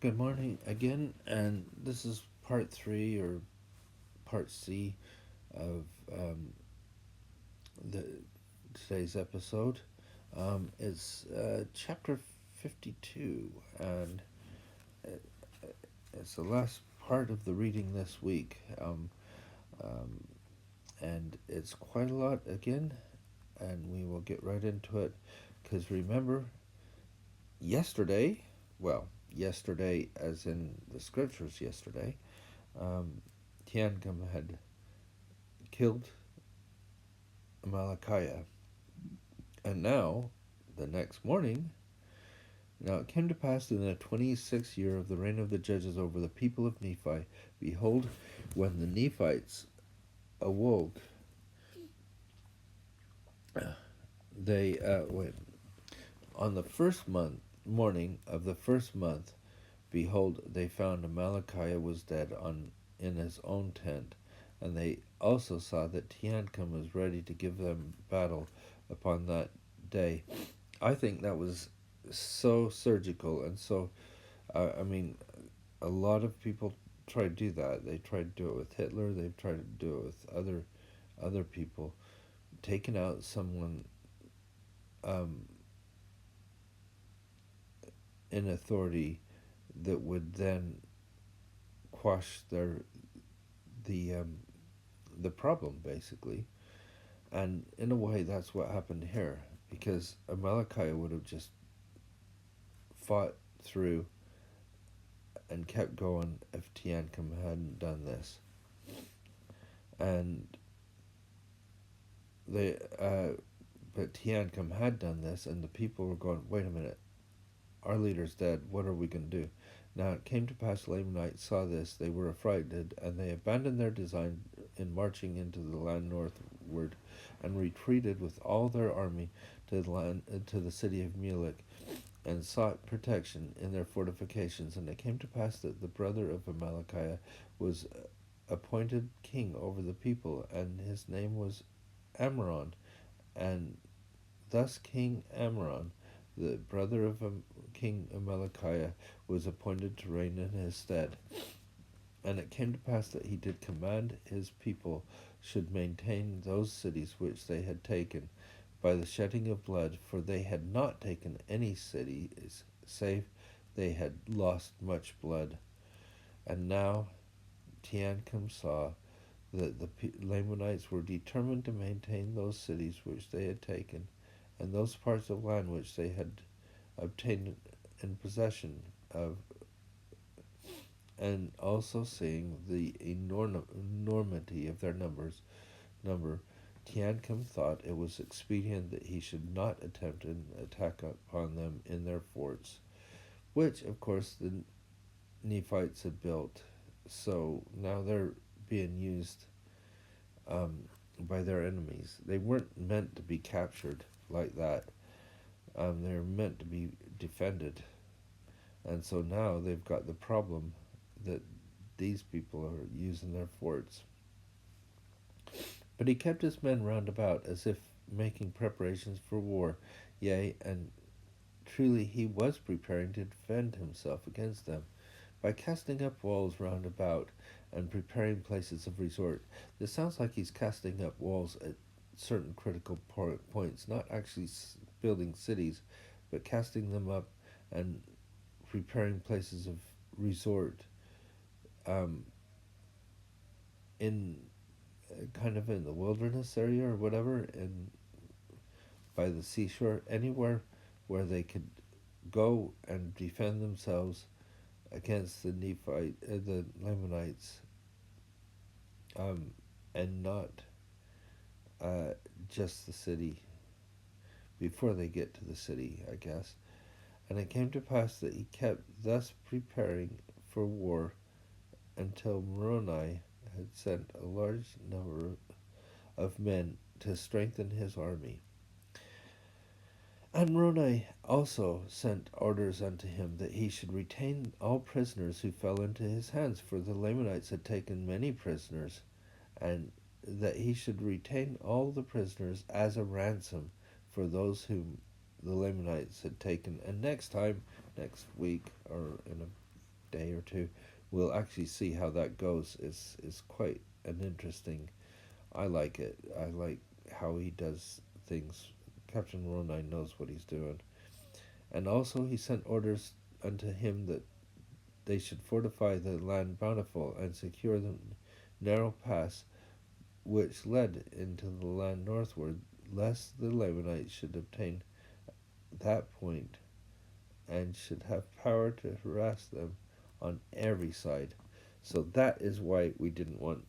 Good morning again, and this is part three or part C of the today's episode. It's chapter 52, and it's the last part of the reading this week. Um, and it's quite a lot again, and we will get right into it. Because remember, yesterday, well, yesterday as in the scriptures yesterday, Tiancum had killed Amalickiah. And now, the next morning, now it came to pass in the 26th year of the reign of the judges over the people of Nephi, behold, when the Nephites awoke, they wait on the first morning of the first month. Behold, they found Amalickiah was dead in his own tent, and they also saw that Tiancum was ready to give them battle upon that day. I think that was so surgical and so. I mean, a lot of people try to do that. They tried to do it with Hitler. They've tried to do it with other people, taking out someone um, in authority that would then quash the um, the problem basically. And in a way, that's what happened here, because Amalickiah would have just fought through and kept going if Tiancum hadn't done this. And they, but Tiancum had done this, and the people were going, "Wait a minute, our leader's dead. What are we going to do?" Now it came to pass, the Lamanites saw this; they were affrighted, and they abandoned their design in marching into the land northward, and retreated with all their army to the city of Mulek, and sought protection in their fortifications. And it came to pass that the brother of Amalickiah was appointed king over the people, and his name was Amram. And thus King Amram, the brother of King Amalickiah, was appointed to reign in his stead. And it came to pass that he did command his people should maintain those cities which they had taken by the shedding of blood, for they had not taken any cities, save they had lost much blood. And now Tiancum saw that the Lamanites were determined to maintain those cities which they had taken, and those parts of land which they had obtained in possession of, and also seeing the enormity of their number, Tiancum thought it was expedient that he should not attempt an attack upon them in their forts, which, of course, the Nephites had built. So now they're being used by their enemies. They weren't meant to be captured like that. They're meant to be defended. And so now they've got the problem that these people are using their forts. But he kept his men round about, as if making preparations for war. Yea, and truly he was preparing to defend himself against them, by casting up walls round about, and preparing places of resort. This sounds like he's casting up walls at certain critical points, not actually building cities, but casting them up and preparing places of resort um, in kind of in the wilderness area or whatever, and by the seashore, anywhere where they could go and defend themselves against the Lamanites, um, and not just the city before they get to the city, I guess. And it came to pass that he kept thus preparing for war until Moroni had sent a large number of men to strengthen his army. And Moroni also sent orders unto him that he should retain all prisoners who fell into his hands, for the Lamanites had taken many prisoners, and that he should retain all the prisoners as a ransom for those whom the Lamanites had taken. And next week, or in day or two, we'll actually see how that goes. Is quite an interesting. I like it. I like how he does things. Captain Moroni knows what he's doing. And also he sent orders unto him that they should fortify the land bountiful and secure the narrow pass which led into the land northward, lest the Lamanites should obtain that point and should have power to harass them on every side. So that is why we didn't want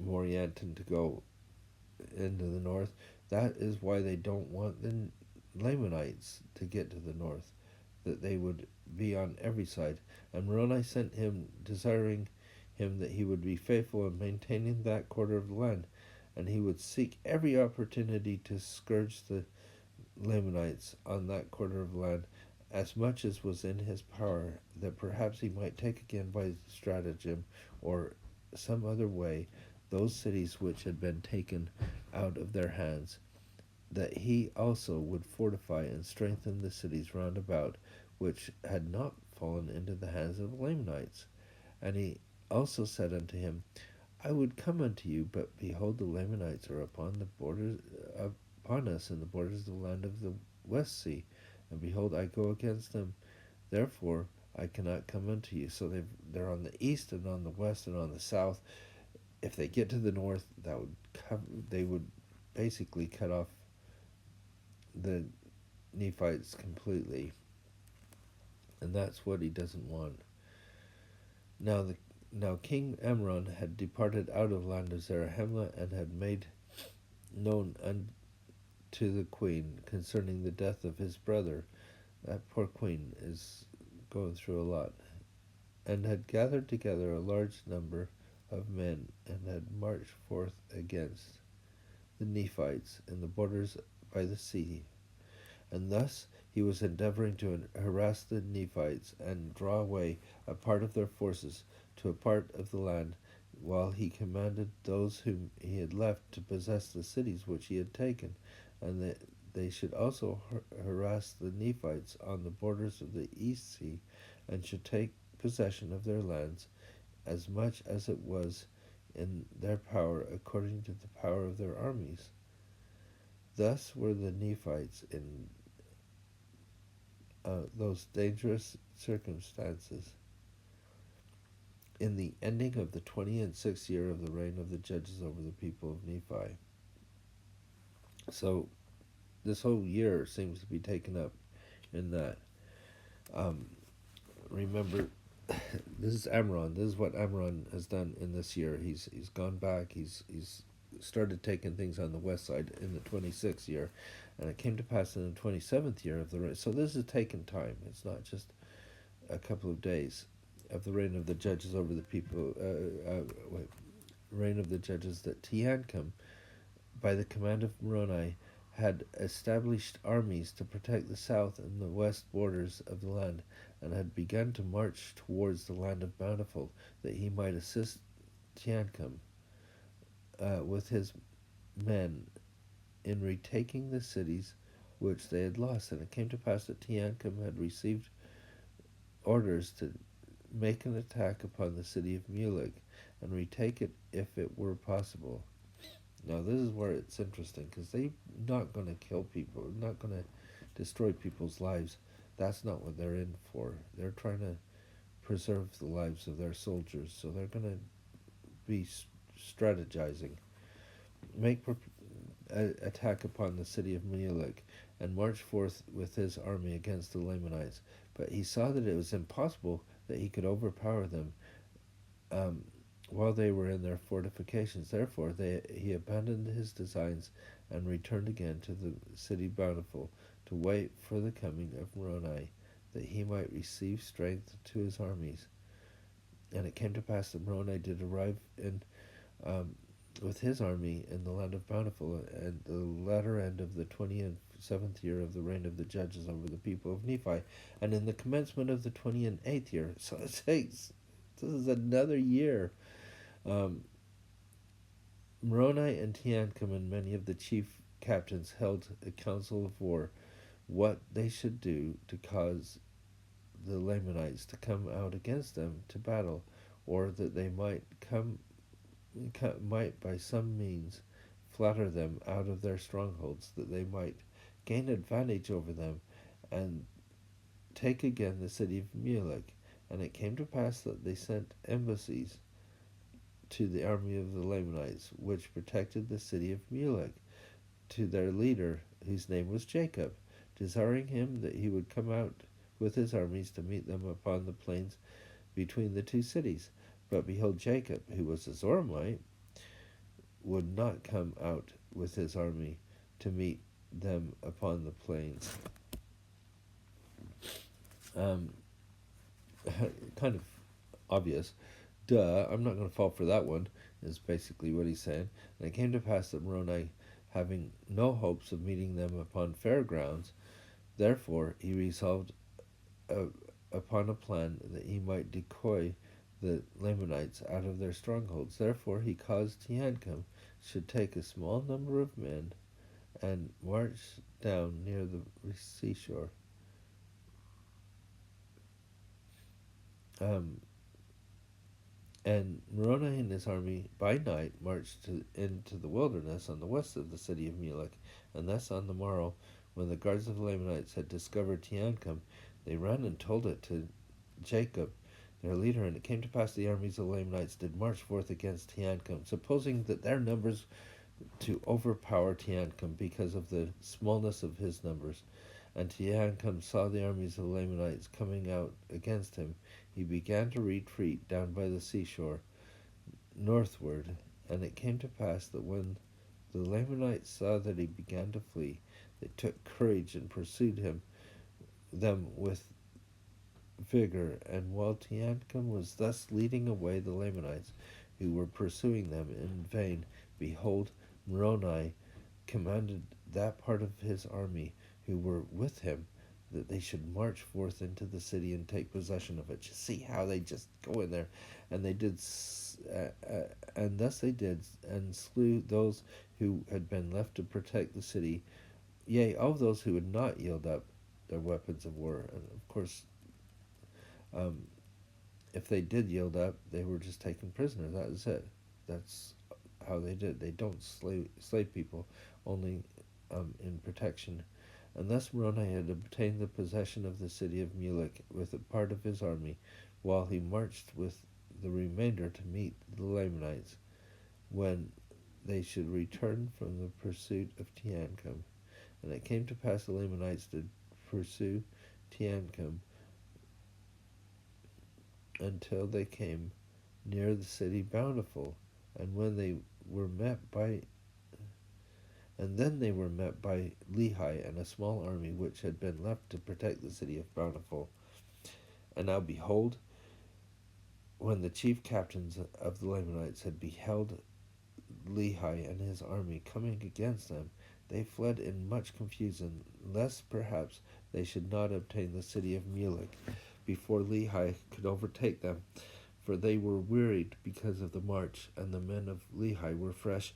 Morianton to go into the north. That is why they don't want the Lamanites to get to the north, that they would be on every side. And Moroni sent him, desiring him that he would be faithful in maintaining that quarter of the land, and he would seek every opportunity to scourge the Lamanites on that quarter of land, as much as was in his power, that perhaps he might take again by stratagem or some other way those cities which had been taken out of their hands, that he also would fortify and strengthen the cities round about, which had not fallen into the hands of the Lamanites. And he also said unto him, I would come unto you, but behold, the Lamanites are upon the borders upon us in the borders of the land of the West Sea, and behold, I go against them. Therefore, I cannot come unto you. So they're on the east and on the west and on the south. If they get to the north, that would they would basically cut off the Nephites completely, and that's what he doesn't want. Now King Amron had departed out of the land of Zarahemla, and had made known unto the queen concerning the death of his brother. That poor queen is going through a lot, and had gathered together a large number of men, and had marched forth against the Nephites in the borders by the sea. And thus he was endeavoring to harass the Nephites and draw away a part of their forces to a part of the land, while he commanded those whom he had left to possess the cities which he had taken, and that they should also harass the Nephites on the borders of the East Sea, and should take possession of their lands, as much as it was in their power according to the power of their armies. Thus were the Nephites in those dangerous circumstances in the ending of the 26th year of the reign of the judges over the people of Nephi. So this whole year seems to be taken up in that. Remember, this is Amron. This is what Amron has done in this year. He's gone back. He's started taking things on the west side in the 26th year, and it came to pass in the 27th year of the reign. So this has taken time. It's not just a couple of days of the reign of the judges over the people. Reign of the judges that Teancum, by the command of Moroni, had established armies to protect the south and the west borders of the land, and had begun to march towards the land of Bountiful, that he might assist Teancum with his men in retaking the cities which they had lost. And it came to pass that Teancum had received orders to make an attack upon the city of Mulek and retake it if it were possible. Now this is where it's interesting, because they're not going to kill people, not going to destroy people's lives. That's not what they're in for. They're trying to preserve the lives of their soldiers, so they're going to be strategizing. Make attack upon the city of Mulek, and march forth with his army against the Lamanites. But he saw that it was impossible that he could overpower them while they were in their fortifications. Therefore he abandoned his designs and returned again to the city Bountiful, to wait for the coming of Moroni, that he might receive strength to his armies. And it came to pass that Moroni did arrive in with his army in the land of Bountiful at the latter end of the 27th year of the reign of the judges over the people of Nephi, and in the commencement of the 28th year. So it takes, this is another year. Moroni and Teancum and many of the chief captains held a council of war, what they should do to cause the Lamanites to come out against them to battle, or that they might by some means flatter them out of their strongholds, that they might gain advantage over them, and take again the city of Mulek. And it came to pass that they sent embassies to the army of the Lamanites, which protected the city of Mulek, to their leader, whose name was Jacob, desiring him that he would come out with his armies to meet them upon the plains between the two cities. But behold, Jacob, who was a Zoramite, would not come out with his army to meet them upon the plains. Kind of obvious. Duh, I'm not going to fall for that one, is basically what he's saying. And it came to pass that Moroni, having no hopes of meeting them upon fair grounds, therefore he resolved upon a plan that he might decoy the Lamanites out of their strongholds. Therefore he caused Teancum should take a small number of men and march down near the seashore. And Moroni and his army by night marched into the wilderness on the west of the city of Mulek. And thus on the morrow, when the guards of the Lamanites had discovered Teancum, they ran and told it to Jacob, their leader. And it came to pass the armies of the Lamanites did march forth against Teancum, supposing that their numbers to overpower Teancum because of the smallness of his numbers. And Teancum saw the armies of the Lamanites coming out against him. He began to retreat down by the seashore northward. And it came to pass that when the Lamanites saw that he began to flee, they took courage and pursued them with vigor. And while Teancum was thus leading away the Lamanites, who were pursuing them in vain, behold, Moroni commanded that part of his army who were with him that they should march forth into the city and take possession of it. Just see how they just go in there. And they did, and thus they did, and slew those who had been left to protect the city, yea, all those who would not yield up their weapons of war. And of course, if they did yield up, they were just taken prisoners. That is it. That's how they did. They don't slave people, only in protection. And thus Moroni had obtained the possession of the city of Mulek with a part of his army, while he marched with the remainder to meet the Lamanites when they should return from the pursuit of Teancum. And it came to pass the Lamanites did pursue Teancum until they came near the city Bountiful, and then they were met by Lehi and a small army which had been left to protect the city of Bountiful. And now behold, when the chief captains of the Lamanites had beheld Lehi and his army coming against them, they fled in much confusion, lest perhaps they should not obtain the city of Mulek before Lehi could overtake them, for they were wearied because of the march, and the men of Lehi were fresh.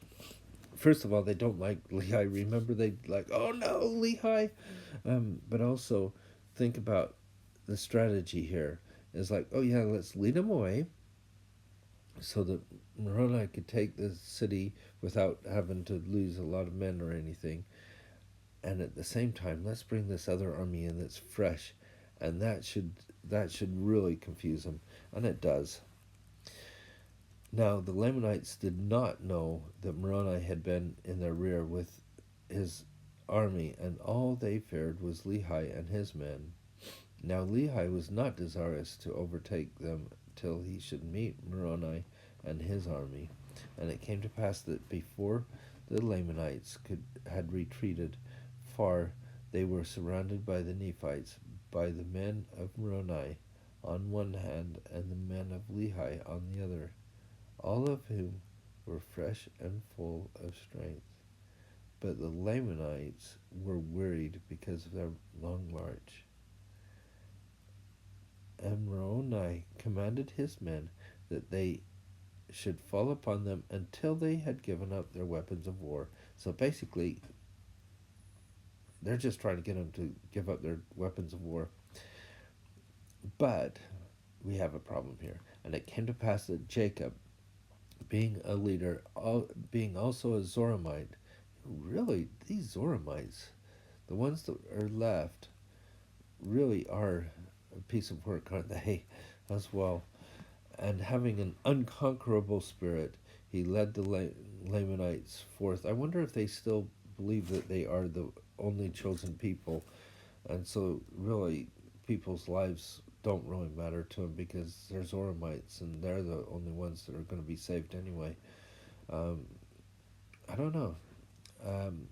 First of all, they don't like Lehi. Remember, they like, oh no, Lehi. But also, think about the strategy here. It's like, oh yeah, let's lead them away, so that Moroni could take the city without having to lose a lot of men or anything. And at the same time, let's bring this other army in that's fresh, and that should really confuse them, and it does. Now the Lamanites did not know that Moroni had been in their rear with his army, and all they feared was Lehi and his men. Now Lehi was not desirous to overtake them till he should meet Moroni and his army. And it came to pass that before the Lamanites had retreated far, they were surrounded by the Nephites, by the men of Moroni on one hand, and the men of Lehi on the other, all of whom were fresh and full of strength. But the Lamanites were wearied because of their long march. And Moroni commanded his men that they should fall upon them until they had given up their weapons of war. So basically, they're just trying to get them to give up their weapons of war. But we have a problem here. And it came to pass that Jacob, being a leader, being also a Zoramite, really, these Zoramites, the ones that are left, really are a piece of work, aren't they, as well? And having an unconquerable spirit, he led the Lamanites forth. I wonder if they still believe that they are the only chosen people, and so really people's lives don't really matter to them because they're Zoramites and they're the only ones that are going to be saved anyway. Um, I don't know. Um,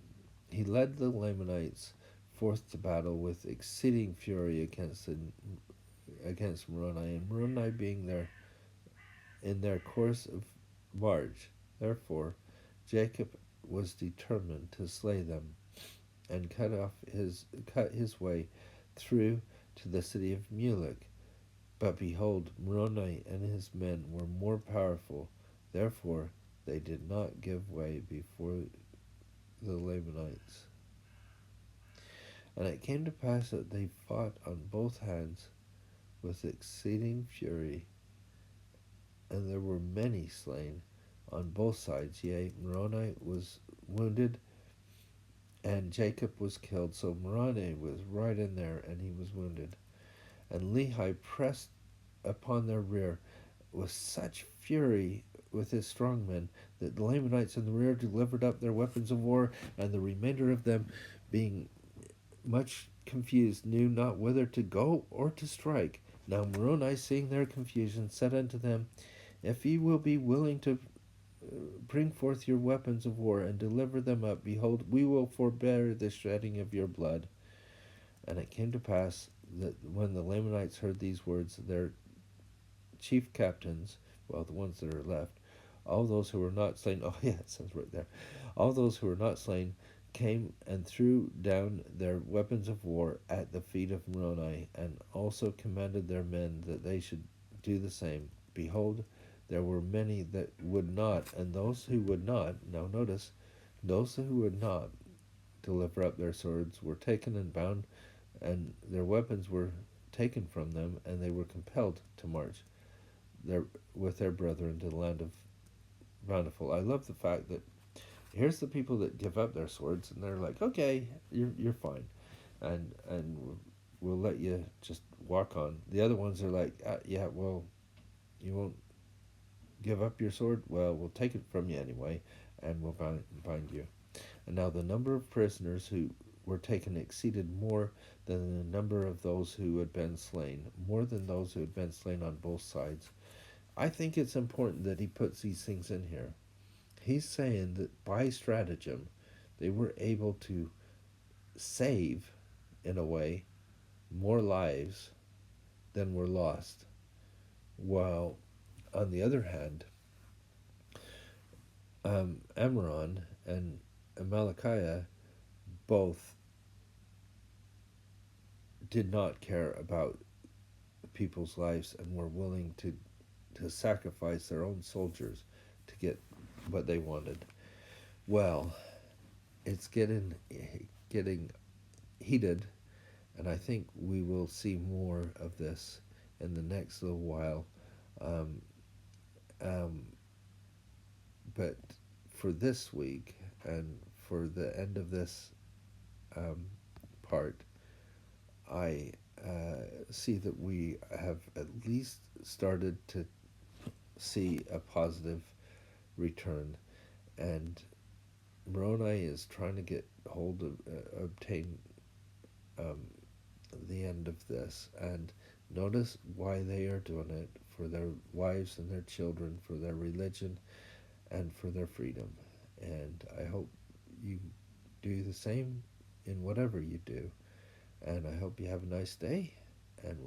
he led the Lamanites forth to battle with exceeding fury against Moroni, and Moroni being there in their course of march. Therefore, Jacob was determined to slay them and cut his way through to the city of Mulek. But behold, Moroni and his men were more powerful. Therefore, they did not give way before the Lamanites. And it came to pass that they fought on both hands with exceeding fury, and there were many slain on both sides. Yea, Moroni was wounded, and Jacob was killed. So Moroni was right in there, and he was wounded. And Lehi pressed upon their rear with such fury with his strong men that the Lamanites in the rear delivered up their weapons of war, and the remainder of them, being much confused, knew not whither to go or to strike. Now Moroni, seeing their confusion, said unto them, If ye will be willing to bring forth your weapons of war and deliver them up, behold, we will forbear the shedding of your blood. And it came to pass that when the Lamanites heard these words, their chief captains, well, the ones that are left, all those who were not slain, oh yeah, it says right there, all those who were not slain came and threw down their weapons of war at the feet of Moroni, and also commanded their men that they should do the same. Behold, there were many that would not, and those who would not, now notice, those who would not deliver up their swords were taken and bound, and their weapons were taken from them, and they were compelled to march with their brethren to the land of Bountiful. I love the fact that here's the people that give up their swords, and they're like, okay, you're fine, and we'll let you just walk on. The other ones are like, yeah, well, you won't give up your sword? Well, we'll take it from you anyway, and we'll bind you. And now the number of prisoners who were taken exceeded more than the number of those who had been slain, more than those who had been slain on both sides. I think it's important that he puts these things in here. He's saying that by stratagem, they were able to save, in a way, more lives than were lost. While, on the other hand, Amram and Amalickiah both did not care about people's lives and were willing to sacrifice their own soldiers to get what they wanted. Well, it's getting heated, and I think we will see more of this in the next little while. Um, um, but for this week and for the end of this part, I see that we have at least started to see a positive return, and Moroni is trying to get hold of obtain the end of this, and notice why they are doing it: for their wives and their children, for their religion, and for their freedom. And I hope you do the same in whatever you do, and I hope you have a nice day, and